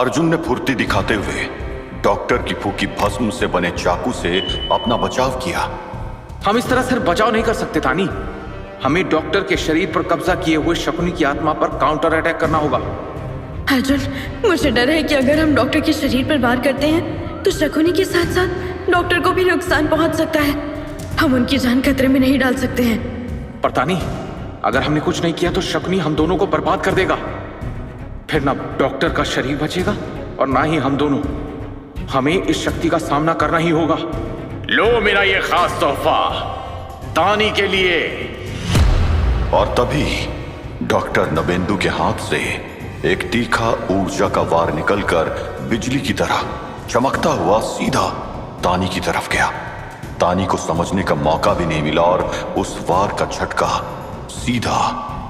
अर्जुन ने फुर्ती दिखाते हुए डॉक्टर की फूकी भस्म से बने चाकू से अपना बचाव किया। हम इस तरह सिर्फ बचाव नहीं कर सकते तानी, हमें डॉक्टर के शरीर पर कब्जा किए हुए शकुनी की आत्मा पर काउंटर अटैक करना होगा। अर्जुन, मुझे डर है कि अगर हम डॉक्टर के शरीर पर वार करते हैं तो शकुनी के साथ साथ डॉक्टर को भी नुकसान पहुंच सकता है। हम उनकी जान खतरे में नहीं डाल सकते हैं। पर तानी, अगर हमने कुछ नहीं किया तो शकुनी हम दोनों को बर्बाद कर देगा। फिर ना डॉक्टर का शरीर बचेगा और ना ही हम दोनों। हमें इस शक्ति का सामना करना ही होगा। लो मेरा ये खास तोहफा तानी के लिए। और तभी डॉक्टर नबेंदु के हाथ से एक तीखा ऊर्जा का वार निकलकर बिजली की तरह चमकता हुआ सीधा तानी की तरफ गया। तानी को समझने का मौका भी नहीं मिला और उस वार का झटका सीधा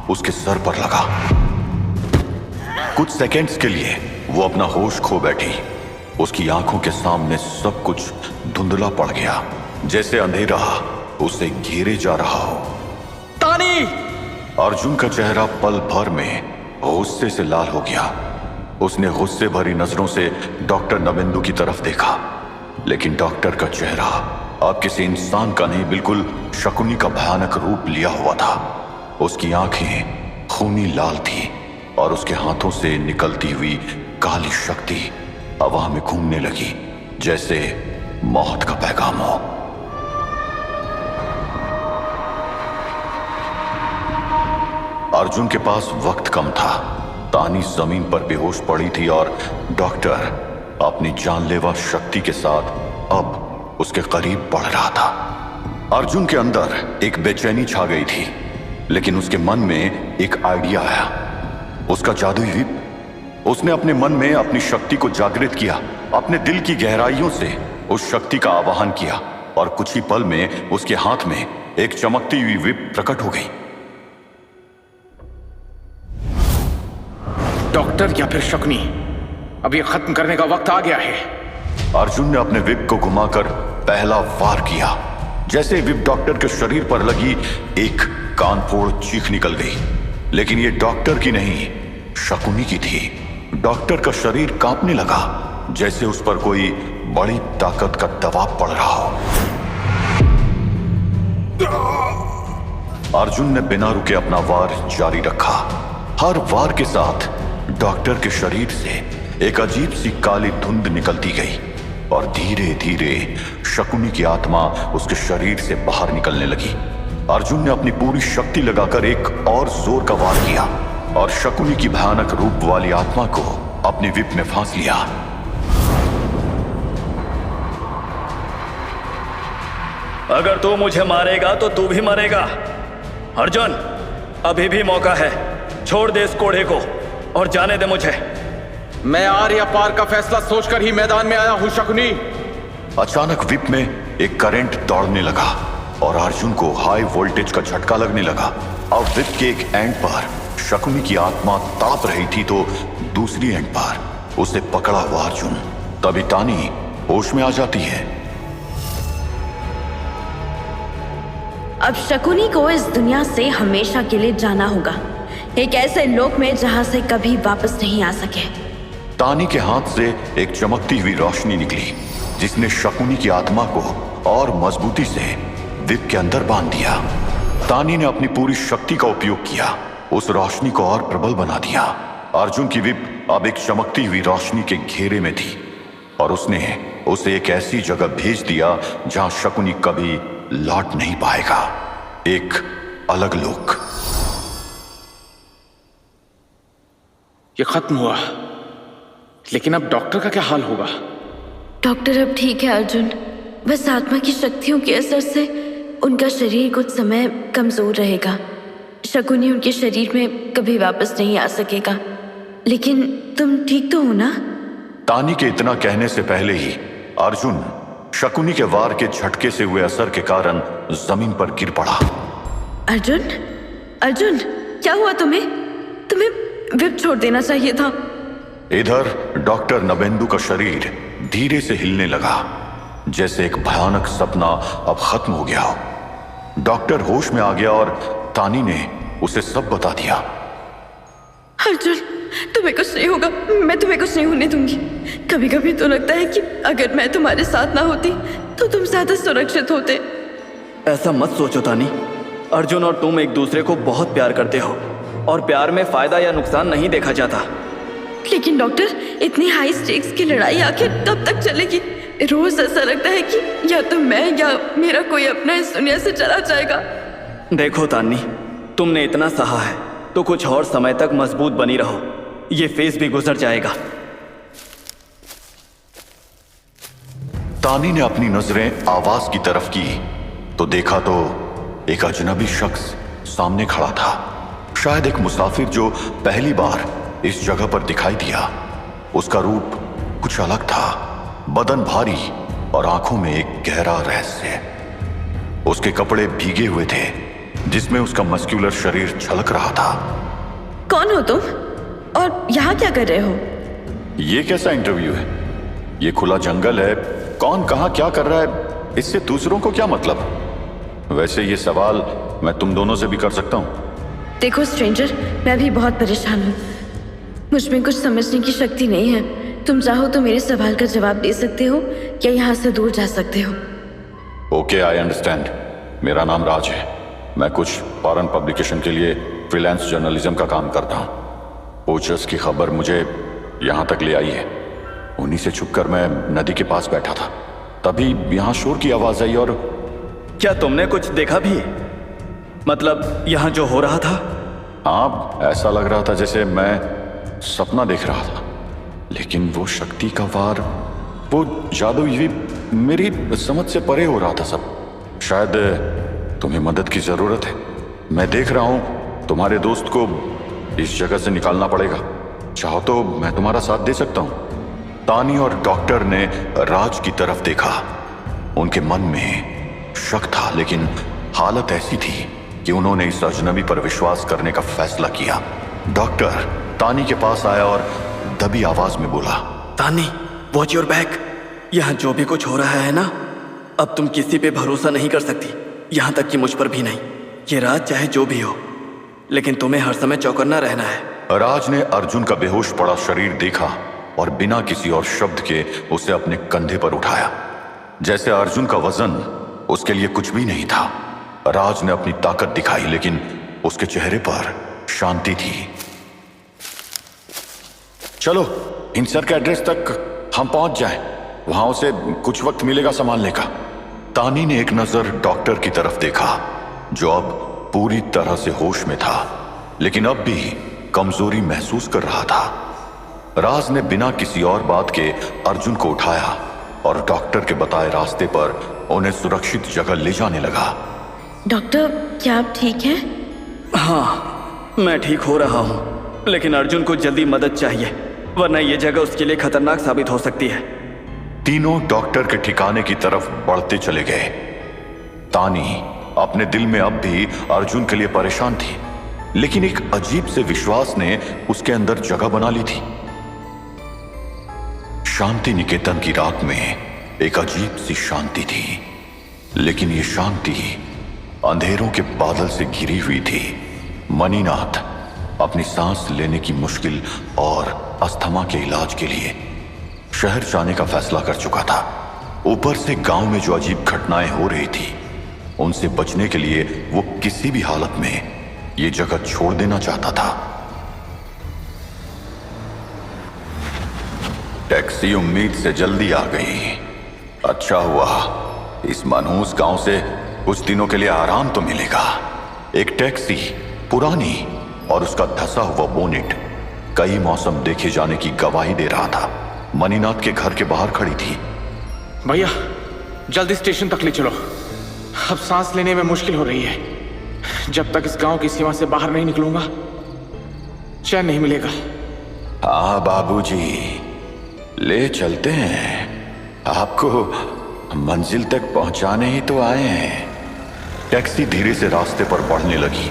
उसके सर पर लगा। कुछ सेकंड्स के लिए वो अपना होश खो बैठी। उसकी आंखों के सामने सब कुछ धुंधला पड़ गया, जैसे अंधेरा उसे घेरे जा रहा हो। तानी! अर्जुन का चेहरा पल भर में गुस्से से लाल हो गया। उसने गुस्से भरी नजरों से डॉक्टर नबेंदु की तरफ देखा, लेकिन डॉक्टर का चेहरा अब किसी इंसान का नहीं, बिल्कुल शकुनी का भयानक रूप लिया हुआ था। उसकी आंखें खूनी लाल थी और उसके हाथों से निकलती हुई काली शक्ति हवा में घूमने लगी, जैसे मौत का पैगाम हो। अर्जुन के पास वक्त कम था। तानी जमीन पर बेहोश पड़ी थी और डॉक्टर अपनी जानलेवा शक्ति के साथ अब उसके करीब बढ़ रहा था। अर्जुन के अंदर एक बेचैनी छा गई थी, लेकिन उसके मन में एक आइडिया आया। उसका जादुई विप। उसने अपने मन में अपनी शक्ति को जागृत किया, अपने दिल की गहराइयों से उस शक्ति का आवाहन किया और कुछ ही पल में उसके हाथ में एक चमकती हुई विप प्रकट हो गई। डॉक्टर या फिर शकुनी, अब ये खत्म करने का वक्त आ गया है। अर्जुन ने अपने विप को घुमाकर पहला वार किया। जैसे विप डॉक्टर के शरीर पर लगी, एक कानफोड़ चीख निकल गई, लेकिन ये डॉक्टर की नहीं, शकुनी की थी। डॉक्टर का शरीर कांपने लगा, जैसे उस पर कोई बड़ी ताकत का दबाव पड़ रहा हो। अर्जुन ने बिना रुके अपना वार जारी रखा। हर वार के साथ डॉक्टर के शरीर से एक अजीब सी काली धुंध निकलती गई और धीरे धीरे शकुनी की आत्मा उसके शरीर से बाहर निकलने लगी। अर्जुन ने अपनी पूरी शक्ति लगाकर एक और जोर का वार किया और शकुनी की भयानक रूप वाली आत्मा को अपनी विप में फांस लिया। अगर तू मुझे मारेगा तो तू भी मरेगा। अर्जुन, अभी भी मौका है, छोड़ दे इस कोढ़े को और जाने दे मुझे। मैं आर या पार का फैसला सोचकर ही मैदान में आया हूं शकुनी। अचानक विप में एक करंट दौड़ने लगा और अर्जुन को हाई वोल्टेज का झटका लगने लगा। अब विप के एक एंड पर शकुनी की आत्मा तड़प रही थी तो दूसरी एंड पर उसे पकड़ा हुआ अर्जुन। तभी तानी होश में आ जाती है। अब शकुनी को इस दुनिया से हमेशा के लिए जाना होगा, एक ऐसे लोक में जहां से कभी वापस नहीं आ सके। तानी के हाथ से एक चमकती हुई रोशनी निकली, जिसने शकुनी की आत्मा को और मजबूती से विप के अंदर बांध दिया। तानी ने अपनी पूरी शक्ति का उपयोग किया, उस रोशनी को और प्रबल बना दिया। अर्जुन की विप अब एक चमकती हुई रोशनी के घेरे में थी और उसने उसे एक ऐसी जगह भेज दिया जहां शकुनी कभी लौट नहीं पाएगा, एक अलग लोक। ये खत्म हुआ, लेकिन अब डॉक्टर का क्या हाल होगा? डॉक्टर अब ठीक है अर्जुन, बस आत्मा की शक्तियों के असर से उनका शरीर कुछ समय कमजोर रहेगा। शकुनी उनके शरीर में कभी वापस नहीं आ सकेगा। लेकिन तुम ठीक तो हो ना? तानी के इतना कहने से पहले ही अर्जुन शकुनी के वार के झटके से हुए असर के कारण जमीन पर गिर पड़ा। अर्जुन, अर्जुन, क्या हुआ तुम्हें? तुम्हें विप छोड़ देना चाहिए था। इधर डॉक्टर नबेंदु का शरीर धीरे से हिलने लगा, जैसे एक भयानक सपना अब खत्म हो गया हो। डॉक्टर होश में आ गया और तानी ने उसे सब बता दिया। अर्जुन, तुम्हें कुछ नहीं होगा, मैं तुम्हें कुछ नहीं होने दूंगी। कभी कभी तो लगता है कि अगर मैं तुम्हारे साथ ना होती तो तुम ज्यादा सुरक्षित होते। ऐसा मत सोचो तानी। अर्जुन और तुम एक दूसरे को बहुत प्यार करते हो और प्यार में फायदा या नुकसान नहीं देखा जाता। लेकिन डॉक्टर, इतनी हाई स्टेक्स की लड़ाई आखिर कब तक चलेगी? रोज ऐसा लगता है कि या तो मैं या मेरा कोई अपना इस दुनिया से चला जाएगा। देखो तानी, तुमने इतना सहा है तो कुछ और समय तक मजबूत बनी रहो, ये फेज भी गुजर जाएगा। तानी ने अपनी नजरें आवाज की तरफ की तो देखा तो एक अजनबी शख्स सामने खड़ा था। शायद एक मुसाफिर जो पहली बार इस जगह पर दिखाई दिया। उसका रूप कुछ अलग था, बदन भारी और आंखों में एक गहरा रहस्य। उसके कपड़े भीगे हुए थे जिसमें उसका मस्कुलर शरीर झलक रहा था। कौन हो तुम और यहाँ क्या कर रहे हो? ये कैसा इंटरव्यू है? ये खुला जंगल है, कौन कहां क्या कर रहा है इससे दूसरों को क्या मतलब? वैसे ये सवाल मैं तुम दोनों से भी कर सकता हूं। देखो स्ट्रेंजर, मैं भी बहुत परेशान हूँ। मुझ में कुछ समझने की शक्ति नहीं है। तुम चाहो तो मेरे सवाल का जवाब दे सकते हो या यहाँ से दूर जा सकते हो। Okay, I understand. मेरा नाम राज है। मैं कुछ फॉरेन पब्लिकेशन के लिए फ्रीलांस जर्नलिज्म का काम करता हूँ। पोचर्स की खबर मुझे यहाँ तक ले आई है। उन्हीं से छुपकर मैं नदी के पास बैठा था, तभी यहाँ शोर की आवाज आई। और क्या तुमने कुछ देखा भी? मतलब यहाँ जो हो रहा था? हाँ, ऐसा लग रहा था जैसे मैं सपना देख रहा था। लेकिन वो शक्ति का वार, वो जादू, ये मेरी समझ से परे हो रहा था सब। शायद तुम्हें मदद की जरूरत है। मैं देख रहा हूं तुम्हारे दोस्त को इस जगह से निकालना पड़ेगा। चाहो तो मैं तुम्हारा साथ दे सकता हूं। तानी और डॉक्टर ने राज की तरफ देखा। उनके मन में शक था, लेकिन हालत ऐसी थी कि उन्होंने इस अजनबी पर विश्वास करने का फैसला किया। डॉक्टर तानी के पास आया और दबी आवाज में बोला, तानी, वॉच योर बैक। यहाँ जो भी कुछ हो रहा है ना, अब तुम किसी पे भरोसा नहीं कर सकती, यहाँ तक कि मुझ पर भी नहीं। ये राज चाहे जो भी हो, लेकिन तुम्हें हर समय चौकन्ना रहना है। राज ने अर्जुन का बेहोश पड़ा शरीर देखा और बिना किसी और शब्द के उसे अपने कंधे पर उठाया, जैसे अर्जुन का वजन उसके लिए कुछ भी नहीं था। राज ने अपनी ताकत दिखाई, लेकिन उसके चेहरे पर शांति थी। चलो इन सर के एड्रेस तक हम पहुंच जाएं, वहां उसे कुछ वक्त मिलेगा संभालने का। तानी ने एक नजर डॉक्टर की तरफ देखा, जो अब पूरी तरह से होश में था, लेकिन अब भी कमजोरी महसूस कर रहा था। राज ने बिना किसी और बात के अर्जुन को उठाया और डॉक्टर के बताए रास्ते पर उन्हें सुरक्षित जगह ले जाने लगा। डॉक्टर, क्या आप ठीक हैं? हाँ, मैं ठीक हो रहा हूँ, लेकिन अर्जुन को जल्दी मदद चाहिए, वरना यह जगह उसके लिए खतरनाक साबित हो सकती है। तीनों डॉक्टर के ठिकाने की तरफ बढ़ते चले गए। तानी अपने दिल में अब भी अर्जुन के लिए परेशान थी, लेकिन एक अजीब से विश्वास ने उसके अंदर जगह बना ली थी। शांति निकेतन की रात में एक अजीब सी शांति थी, लेकिन ये शांति अंधेरों के बादल से घिरी हुई थी। मणिनाथ अपनी सांस लेने की मुश्किल और अस्थमा के इलाज के लिए शहर जाने का फैसला कर चुका था। ऊपर से गांव में जो अजीब घटनाएं हो रही थी, उनसे बचने के लिए वो किसी भी हालत में ये जगह छोड़ देना चाहता था। टैक्सी उम्मीद से जल्दी आ गई। अच्छा हुआ, इस मनहूस गांव से कुछ दिनों के लिए आराम तो मिलेगा। एक टैक्सी पुरानी और उसका धसा हुआ बोनेट कई मौसम देखे जाने की गवाही दे रहा था। मणिनाथ के घर के बाहर खड़ी थी। भैया जल्दी स्टेशन तक ले चलो, अब सांस लेने में मुश्किल हो रही है। जब तक इस गांव की सीमा से बाहर नहीं निकलूंगा चैन नहीं मिलेगा। हाँ बाबूजी, ले चलते हैं, आपको मंजिल तक पहुंचाने ही तो आए हैं। टैक्सी धीरे से रास्ते पर बढ़ने लगी।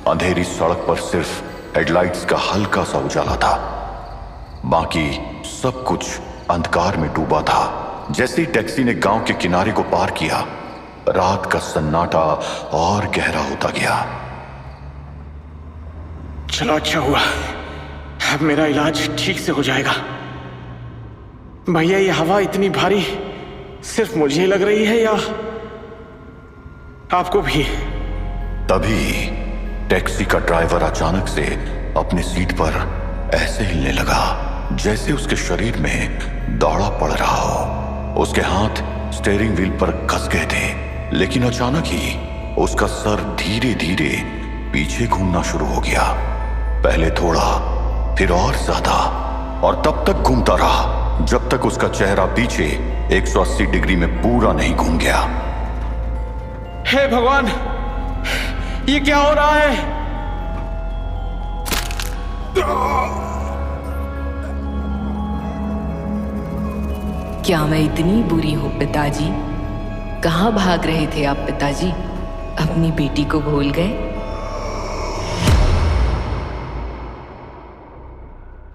अंधेरी सड़क पर सिर्फ हेडलाइट्स का हल्का सा उजाला था, बाकी सब कुछ अंधकार में डूबा था। जैसे ही टैक्सी ने गांव के किनारे को पार किया, रात का सन्नाटा और गहरा होता गया। चलो अच्छा हुआ, अब मेरा इलाज ठीक से हो जाएगा। भैया, ये हवा इतनी भारी सिर्फ मुझे लग रही है या आपको भी? तभी टैक्सी का ड्राइवर अचानक से अपनी सीट पर ऐसे हिलने लगा जैसे उसके शरीर में दौड़ा पड़ रहा हो। उसके हाथ स्टीयरिंग व्हील पर कस गए थे, लेकिन अचानक ही उसका सर धीरे धीरे पीछे घूमना शुरू हो गया। पहले थोड़ा, फिर और ज्यादा, और तब तक घूमता रहा जब तक उसका चेहरा पीछे 180 डिग्री में पूरा नहीं घूम गया। हे भगवान, ये क्या हो रहा है? क्या मैं इतनी बुरी हूँ पिताजी? कहाँ भाग रहे थे आप पिताजी? अपनी बेटी को भूल गए?